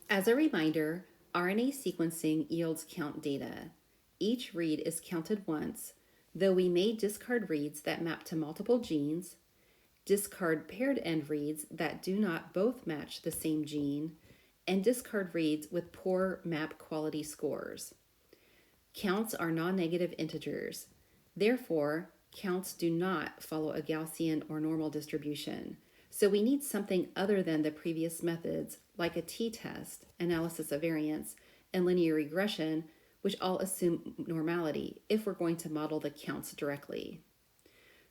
As a reminder, RNA sequencing yields count data. Each read is counted once, though we may discard reads that map to multiple genes, discard paired end reads that do not both match the same gene, and discard reads with poor map quality scores. Counts are non-negative integers. Therefore, counts do not follow a Gaussian or normal distribution. So we need something other than the previous methods like a t-test, analysis of variance, and linear regression, which all assume normality if we're going to model the counts directly.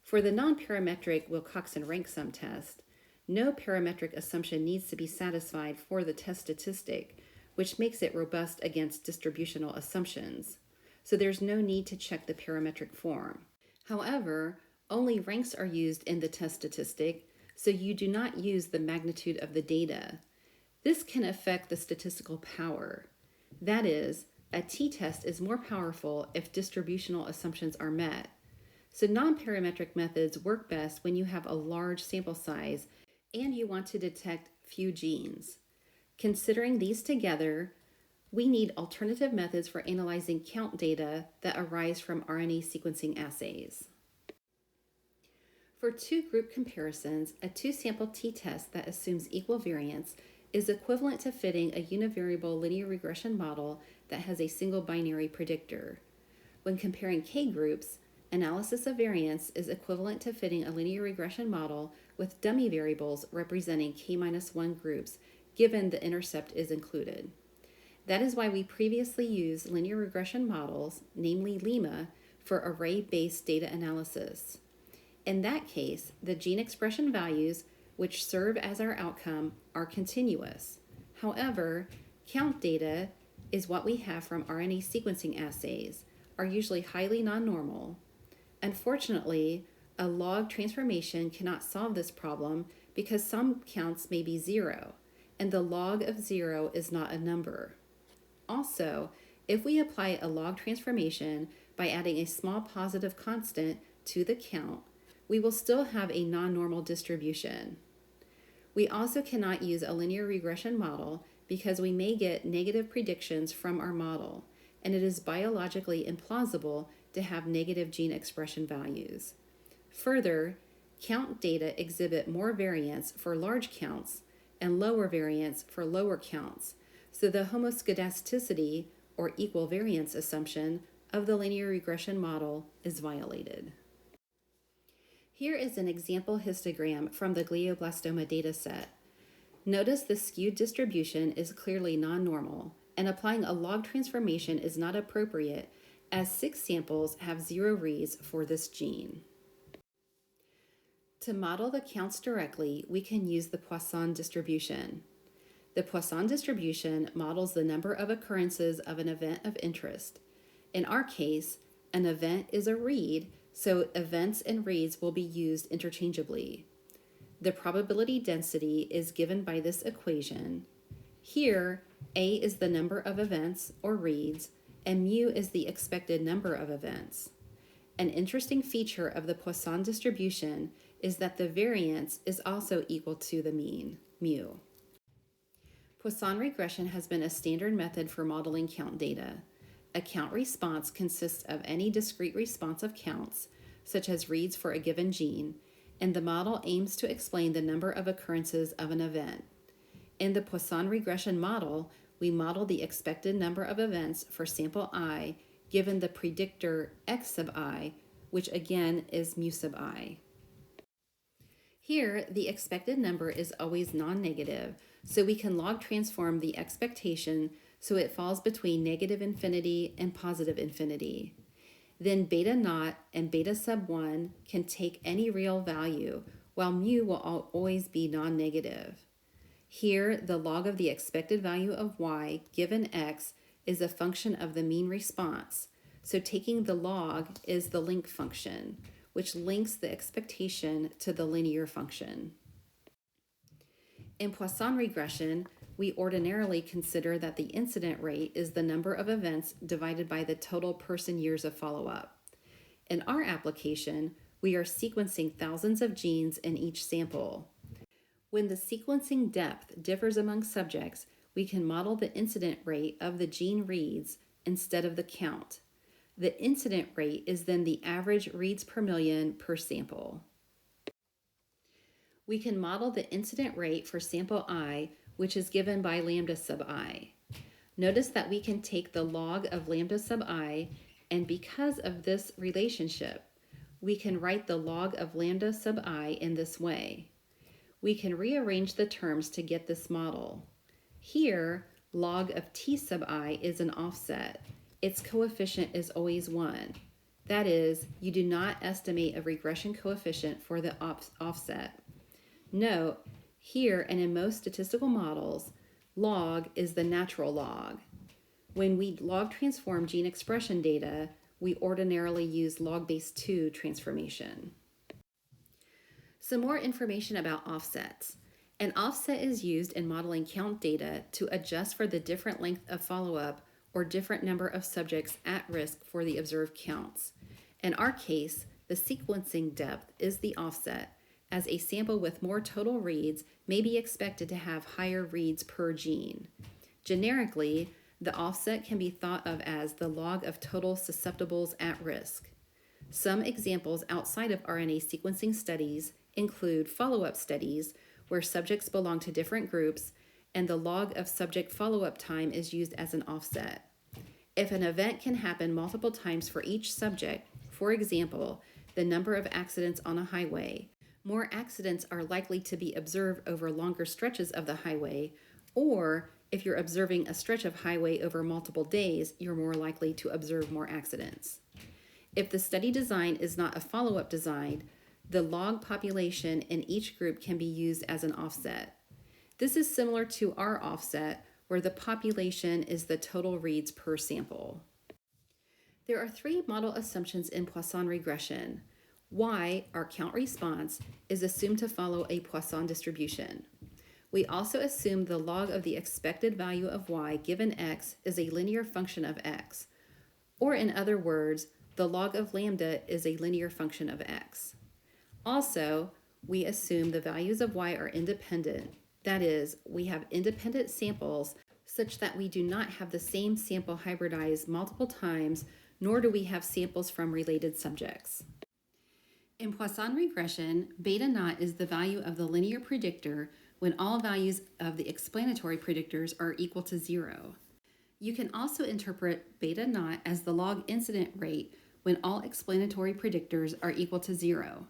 For the non-parametric Wilcoxon rank sum test, no parametric assumption needs to be satisfied for the test statistic, which makes it robust against distributional assumptions. So there's no need to check the parametric form. However, only ranks are used in the test statistic, so you do not use the magnitude of the data. This can affect the statistical power. That is, a t-test is more powerful if distributional assumptions are met. So non-parametric methods work best when you have a large sample size and you want to detect few genes. Considering these together, we need alternative methods for analyzing count data that arise from RNA sequencing assays. For two-group comparisons, a two-sample t-test that assumes equal variance is equivalent to fitting a univariable linear regression model that has a single binary predictor. When comparing k-groups, analysis of variance is equivalent to fitting a linear regression model with dummy variables representing k-1 groups, given the intercept is included. That is why we previously used linear regression models, namely LEMA, for array-based data analysis. In that case, the gene expression values, which serve as our outcome, are continuous. However, count data is what we have from RNA sequencing assays, are usually highly non-normal. Unfortunately, a log transformation cannot solve this problem because some counts may be 0, and the log of 0 is not a number. Also, if we apply a log transformation by adding a small positive constant to the count, we will still have a non-normal distribution. We also cannot use a linear regression model because we may get negative predictions from our model, and it is biologically implausible to have negative gene expression values. Further, count data exhibit more variance for large counts and lower variance for lower counts, so the homoscedasticity or equal variance assumption of the linear regression model is violated. Here is an example histogram from the glioblastoma dataset. Notice the skewed distribution is clearly non-normal, and applying a log transformation is not appropriate as 6 samples have 0 reads for this gene. To model the counts directly, we can use the Poisson distribution. The Poisson distribution models the number of occurrences of an event of interest. In our case, an event is a read, so events and reads will be used interchangeably. The probability density is given by this equation. Here, A is the number of events or reads, and mu is the expected number of events. An interesting feature of the Poisson distribution is that the variance is also equal to the mean, mu. Poisson regression has been a standard method for modeling count data. A count response consists of any discrete response of counts, such as reads for a given gene, and the model aims to explain the number of occurrences of an event. In the Poisson regression model, we model the expected number of events for sample I given the predictor x sub I, which again is mu sub I. Here, the expected number is always non-negative, so we can log transform the expectation so it falls between negative infinity and positive infinity. Then beta naught and beta sub 1 can take any real value, while mu will always be non-negative. Here, the log of the expected value of y given x is a function of the mean response, so taking the log is the link function, which links the expectation to the linear function. In Poisson regression, we ordinarily consider that the incidence rate is the number of events divided by the total person years of follow-up. In our application, we are sequencing thousands of genes in each sample. When the sequencing depth differs among subjects, we can model the incident rate of the gene reads instead of the count. The incident rate is then the average reads per million per sample. We can model the incident rate for sample I, which is given by lambda sub I. Notice that we can take the log of lambda sub I, and because of this relationship, we can write the log of lambda sub I in this way. We can rearrange the terms to get this model. Here, log of t sub I is an offset. Its coefficient is always 1. That is, you do not estimate a regression coefficient for the offset. Note, here and in most statistical models, log is the natural log. When we log transform gene expression data, we ordinarily use log base 2 transformation. Some more information about offsets. An offset is used in modeling count data to adjust for the different length of follow-up or different number of subjects at risk for the observed counts. In our case, the sequencing depth is the offset, as a sample with more total reads may be expected to have higher reads per gene. Generically, the offset can be thought of as the log of total susceptibles at risk. Some examples outside of RNA sequencing studies include follow-up studies where subjects belong to different groups and the log of subject follow-up time is used as an offset. If an event can happen multiple times for each subject, for example, the number of accidents on a highway, more accidents are likely to be observed over longer stretches of the highway, or if you're observing a stretch of highway over multiple days, you're more likely to observe more accidents. If the study design is not a follow-up design, the log population in each group can be used as an offset. This is similar to our offset, where the population is the total reads per sample. There are 3 model assumptions in Poisson regression. Y, our count response, is assumed to follow a Poisson distribution. We also assume the log of the expected value of y given x is a linear function of x, or in other words, the log of lambda is a linear function of x. Also, we assume the values of y are independent. That is, we have independent samples such that we do not have the same sample hybridized multiple times, nor do we have samples from related subjects. In Poisson regression, beta naught is the value of the linear predictor when all values of the explanatory predictors are equal to 0. You can also interpret beta naught as the log incident rate when all explanatory predictors are equal to 0.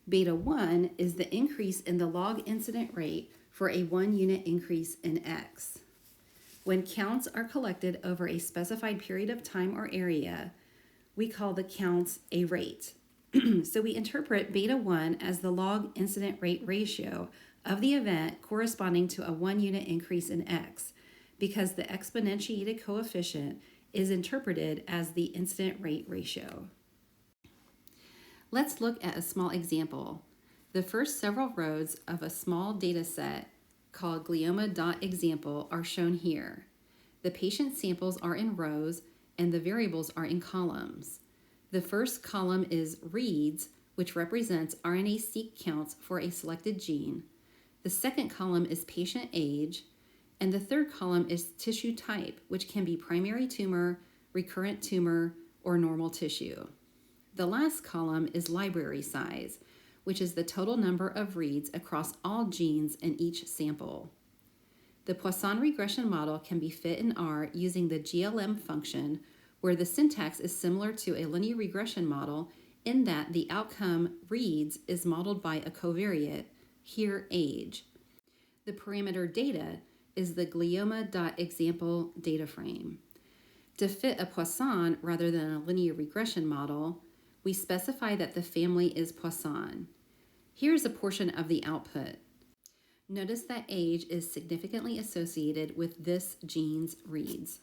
Beta 1 is the increase in the log incident rate for a 1-unit increase in x. When counts are collected over a specified period of time or area, we call the counts a rate. So we interpret beta 1 as the log incident rate ratio of the event corresponding to a 1-unit increase in x, because the exponentiated coefficient is interpreted as the incident rate ratio. Let's look at a small example. The first several rows of a small data set called glioma.example are shown here. The patient samples are in rows and the variables are in columns. The first column is reads, which represents RNA-Seq counts for a selected gene. The second column is patient age, and the third column is tissue type, which can be primary tumor, recurrent tumor, or normal tissue. The last column is library size, which is the total number of reads across all genes in each sample. The Poisson regression model can be fit in R using the GLM function, where the syntax is similar to a linear regression model in that the outcome reads is modeled by a covariate, here age. The parameter data is the glioma.example data frame. To fit a Poisson rather than a linear regression model, we specify that the family is Poisson. Here's a portion of the output. Notice that age is significantly associated with this gene's reads.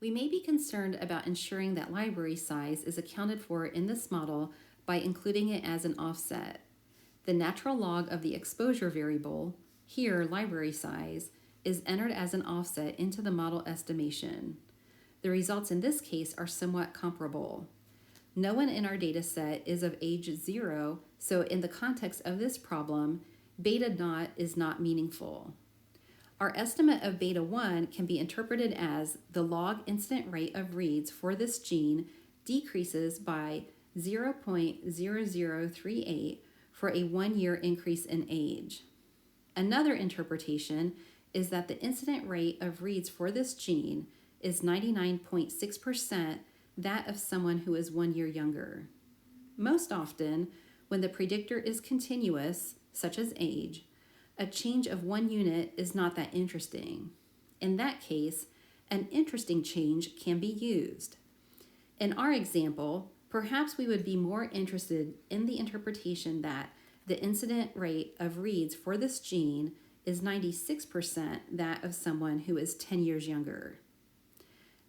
We may be concerned about ensuring that library size is accounted for in this model by including it as an offset. The natural log of the exposure variable, here library size, is entered as an offset into the model estimation. The results in this case are somewhat comparable. No one in our data set is of age 0, so in the context of this problem, beta naught is not meaningful. Our estimate of beta 1 can be interpreted as the log incident rate of reads for this gene decreases by 0.0038 for a 1-year increase in age. Another interpretation is that the incident rate of reads for this gene is 99.6% that of someone who is 1 year younger. Most often, when the predictor is continuous, such as age, a change of 1 unit is not that interesting. In that case, an interesting change can be used. In our example, perhaps we would be more interested in the interpretation that the incident rate of reads for this gene is 96% that of someone who is 10 years younger.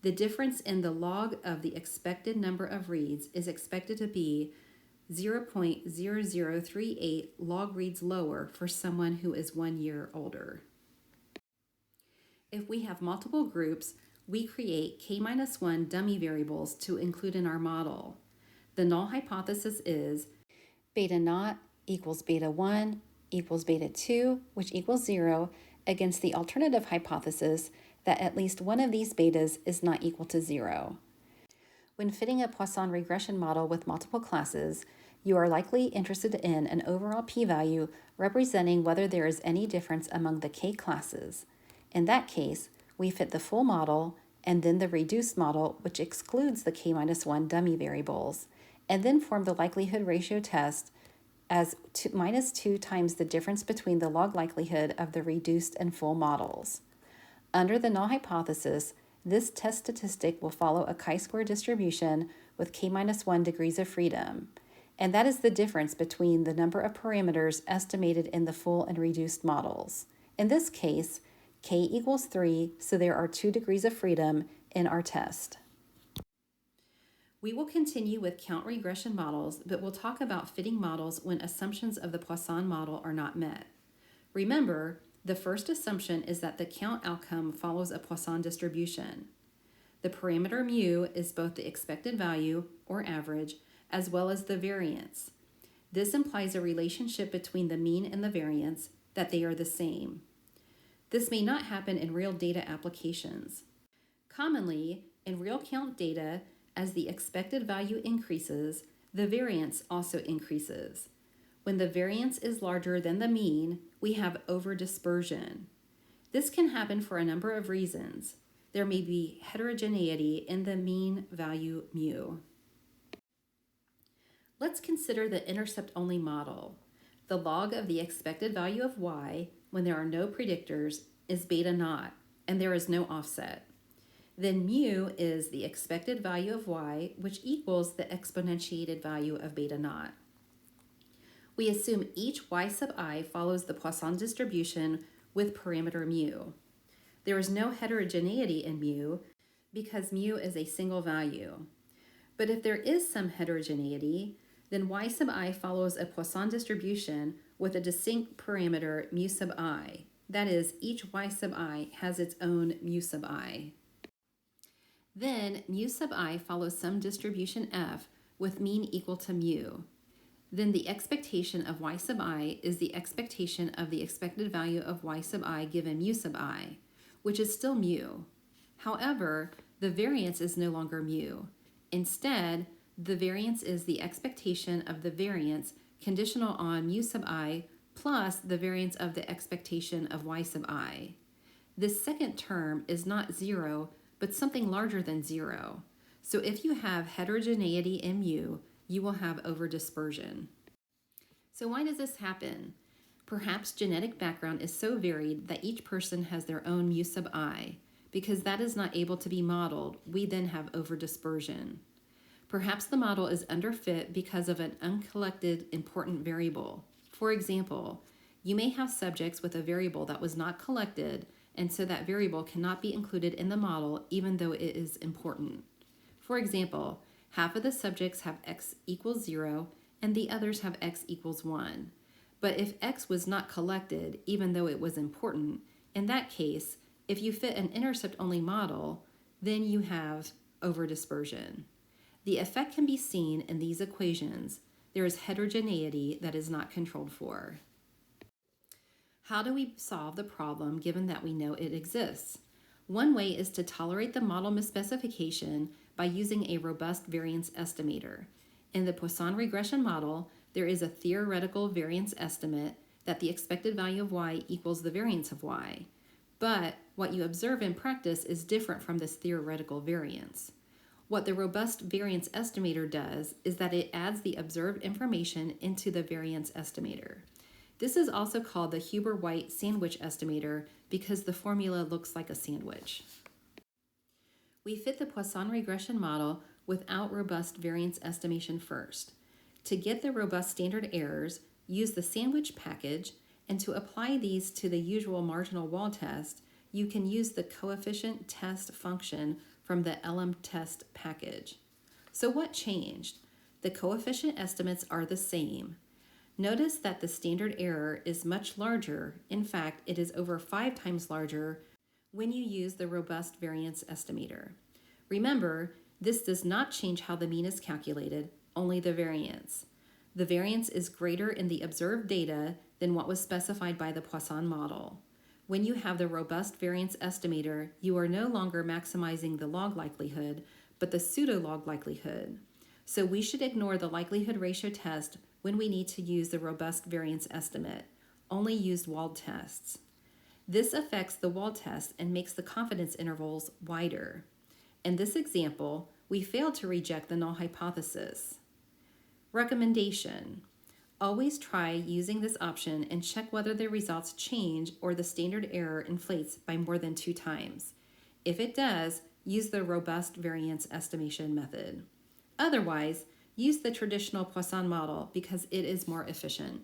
The difference in the log of the expected number of reads is expected to be 0.0038 log reads lower for someone who is 1 year older. If we have multiple groups, we create k-1 dummy variables to include in our model. The null hypothesis is beta naught equals beta 1 equals beta 2, which equals 0, against the alternative hypothesis that at least one of these betas is not equal to 0. When fitting a Poisson regression model with multiple classes, you are likely interested in an overall p-value representing whether there is any difference among the k classes. In that case, we fit the full model and then the reduced model, which excludes the k-1 dummy variables, and then form the likelihood ratio test as -2 times the difference between the log likelihood of the reduced and full models. Under the null hypothesis, this test statistic will follow a chi-square distribution with k-1 degrees of freedom, and that is the difference between the number of parameters estimated in the full and reduced models. In this case, k equals 3, so there are 2 degrees of freedom in our test. We will continue with count regression models, but we'll talk about fitting models when assumptions of the Poisson model are not met. Remember, the first assumption is that the count outcome follows a Poisson distribution. The parameter mu is both the expected value, or average, as well as the variance. This implies a relationship between the mean and the variance, that they are the same. This may not happen in real data applications. Commonly, in real count data, as the expected value increases, the variance also increases. When the variance is larger than the mean, we have overdispersion. This can happen for a number of reasons. There may be heterogeneity in the mean value mu. Let's consider the intercept-only model. The log of the expected value of y, when there are no predictors, is beta naught, and there is no offset. Then mu is the expected value of y, which equals the exponentiated value of beta naught. We assume each y sub I follows the Poisson distribution with parameter mu. There is no heterogeneity in mu because mu is a single value. But if there is some heterogeneity, then y sub I follows a Poisson distribution with a distinct parameter mu sub I. That is, each y sub I has its own mu sub I. Then mu sub I follows some distribution f with mean equal to mu. Then the expectation of y sub I is the expectation of the expected value of y sub I given mu sub I, which is still mu. However, the variance is no longer mu. Instead, the variance is the expectation of the variance conditional on mu sub I plus the variance of the expectation of y sub I. This second term is not 0, but something larger than 0. So if you have heterogeneity in mu, you will have overdispersion. So why does this happen? Perhaps genetic background is so varied that each person has their own mu sub I. Because that is not able to be modeled, we then have overdispersion. Perhaps the model is underfit because of an uncollected important variable. For example, you may have subjects with a variable that was not collected, and so that variable cannot be included in the model even though it is important. For example, half of the subjects have x equals 0 and the others have x equals 1. But if x was not collected, even though it was important, in that case, if you fit an intercept-only model, then you have overdispersion. The effect can be seen in these equations. There is heterogeneity that is not controlled for. How do we solve the problem given that we know it exists? One way is to tolerate the model misspecification by using a robust variance estimator. In the Poisson regression model, there is a theoretical variance estimate that the expected value of y equals the variance of y. But what you observe in practice is different from this theoretical variance. What the robust variance estimator does is that it adds the observed information into the variance estimator. This is also called the Huber-White sandwich estimator because the formula looks like a sandwich. We fit the Poisson regression model without robust variance estimation first. To get the robust standard errors, use the sandwich package, and to apply these to the usual marginal wall test, you can use the coefficient test function from the LM test package. So what changed? The coefficient estimates are the same. Notice that the standard error is much larger. In fact, it is over 5 times larger when you use the robust variance estimator. Remember, this does not change how the mean is calculated, only the variance. The variance is greater in the observed data than what was specified by the Poisson model. When you have the robust variance estimator, you are no longer maximizing the log likelihood, but the pseudo-log likelihood. So we should ignore the likelihood ratio test when we need to use the robust variance estimate. Only use walled tests. This affects the walled test and makes the confidence intervals wider. In this example, we failed to reject the null hypothesis. Recommendation: always try using this option and check whether the results change or the standard error inflates by more than 2 times. If it does, use the robust variance estimation method. Otherwise, use the traditional Poisson model because it is more efficient.